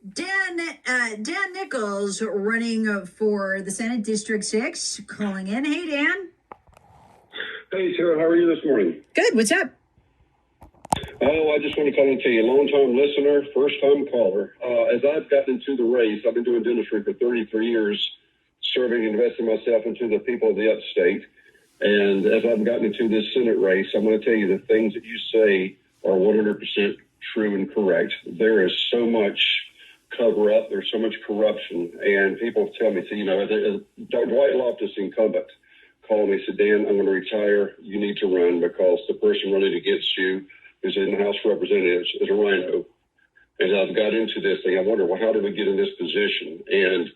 Dan Nickles running for the Senate District 6, calling in. Hey, Dan. Hey, Sarah, how are you this morning? Good. What's up? Oh, I just want to call and tell you, long-time listener, first-time caller. As I've gotten into the race, I've been doing dentistry for 33 years, serving and investing myself into the people of the upstate. And as I've gotten into this Senate race, I'm going to tell you the things that you say are 100% true and correct. There is so much cover-up. There's so much corruption. And people tell me, Dwight Loftus, incumbent, called me and said, Dan, I'm going to retire. You need to run because the person running against you who's in the House of Representatives is a rhino. And I've got into this thing. I wonder, well, how did we get in this position? And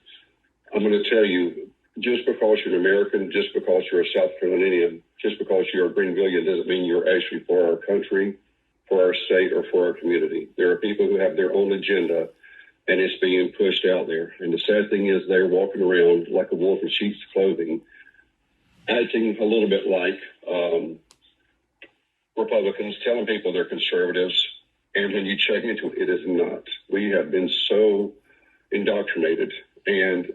I'm going to tell you, just because you're an American, just because you're a South Carolinian, just because you're a Greenvillian doesn't mean you're actually for our country, for our state, or for our community. There are people who have their own agenda, and it's being pushed out there. And the sad thing is they're walking around like a wolf in sheep's clothing, acting a little bit like Republicans, telling people they're conservatives, and when you check into it, it is not. We have been so indoctrinated, and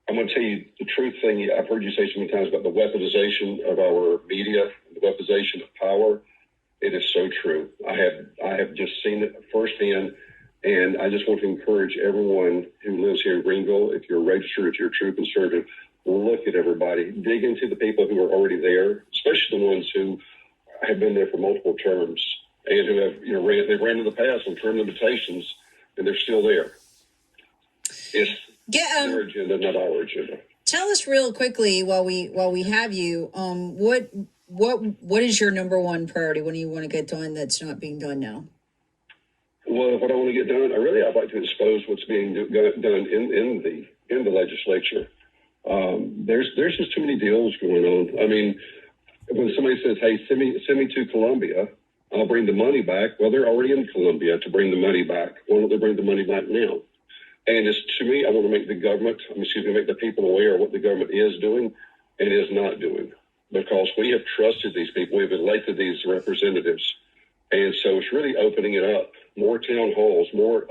I'm going to tell you the truth thing. I've heard you say so many times about the weaponization of our media, the weaponization of power. It is so true. I have just seen it firsthand, and I just want to encourage everyone who lives here in Greenville, if you're registered, if you're a true conservative, look at everybody. Dig into the people who are already there, especially the ones who have been there for multiple terms and who have, they've ran to the past on term limitations, and they're still there. It's their agenda, not our agenda. Tell us real quickly while we have you, what is your number one priority? What do you want to get done that's not being done now? Well, what I want to get done, I'd like to expose what's being done in the legislature. There's just too many deals going on. I mean, when somebody says, "Hey, send me to Colombia, I'll bring the money back." Well, they're already in Colombia to bring the money back. Why don't they bring the money back now? And it's, to me, I want to make make the people aware of what the government is doing and is not doing, because we have trusted these people. We've elected these representatives. And so it's really opening it up, more town halls, more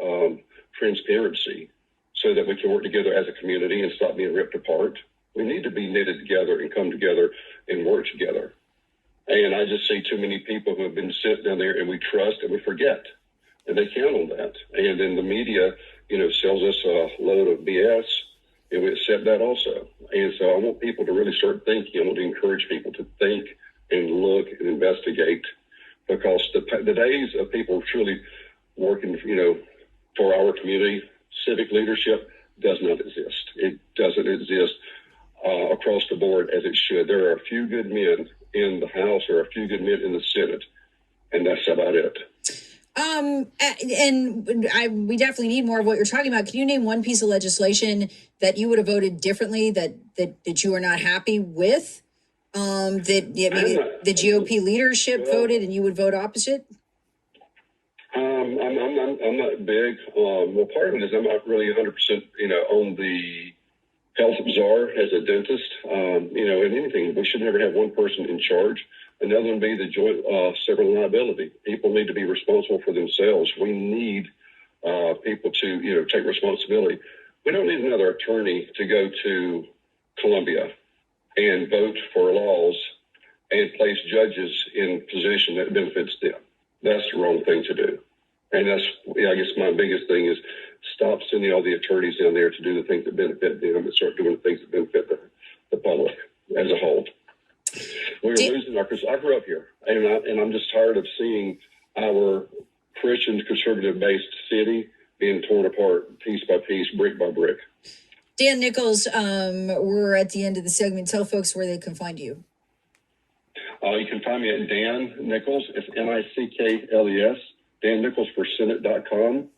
transparency, so that we can work together as a community and stop being ripped apart. We need to be knitted together and come together and work together. And I just see too many people who have been sent down there, and we trust and we forget, and they count on that. And then the media, sells us a load of BS, and we accept that also. And so I want people to really start thinking. I want to encourage people to think and look and investigate, because the days of people truly working, for our community, civic leadership does not exist. It doesn't exist across the board as it should. There are a few good men in the House, or a few good men in the Senate, and that's about it. We definitely need more of what you're talking about. Can you name one piece of legislation that you would have voted differently, that you are not happy with? That maybe the GOP leadership voted and you would vote opposite? I'm not big. Well, part of it is I'm not really 100%, on the health czar as a dentist. In anything, we should never have one person in charge. Another one be the joint several liability. People need to be responsible for themselves. We need people to, take responsibility. We don't need another attorney to go to Colombia and vote for laws and place judges in position that benefits them. That's the wrong thing to do. And that's, I guess my biggest thing is stop sending all the attorneys down there to do the things that benefit them and start doing the things that benefit the public as a whole. We're losing our, because I grew up here, and I'm just tired of seeing our Christian conservative-based city being torn apart piece by piece, brick by brick. Dan Nickles, we're at the end of the segment. Tell folks where they can find you. You can find me at Dan Nickles. It's Nickles, DanNicklesForSenate.com.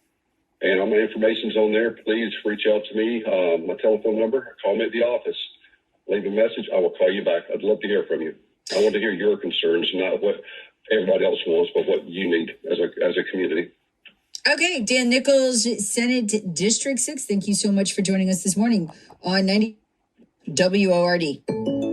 And all my information's on there. Please reach out to me. My telephone number, call me at the office. Leave a message. I will call you back. I'd love to hear from you. I want to hear your concerns, not what everybody else wants, but what you need as a community. Okay, Dan Nickles, Senate District 6. Thank you so much for joining us this morning on 90 WORD.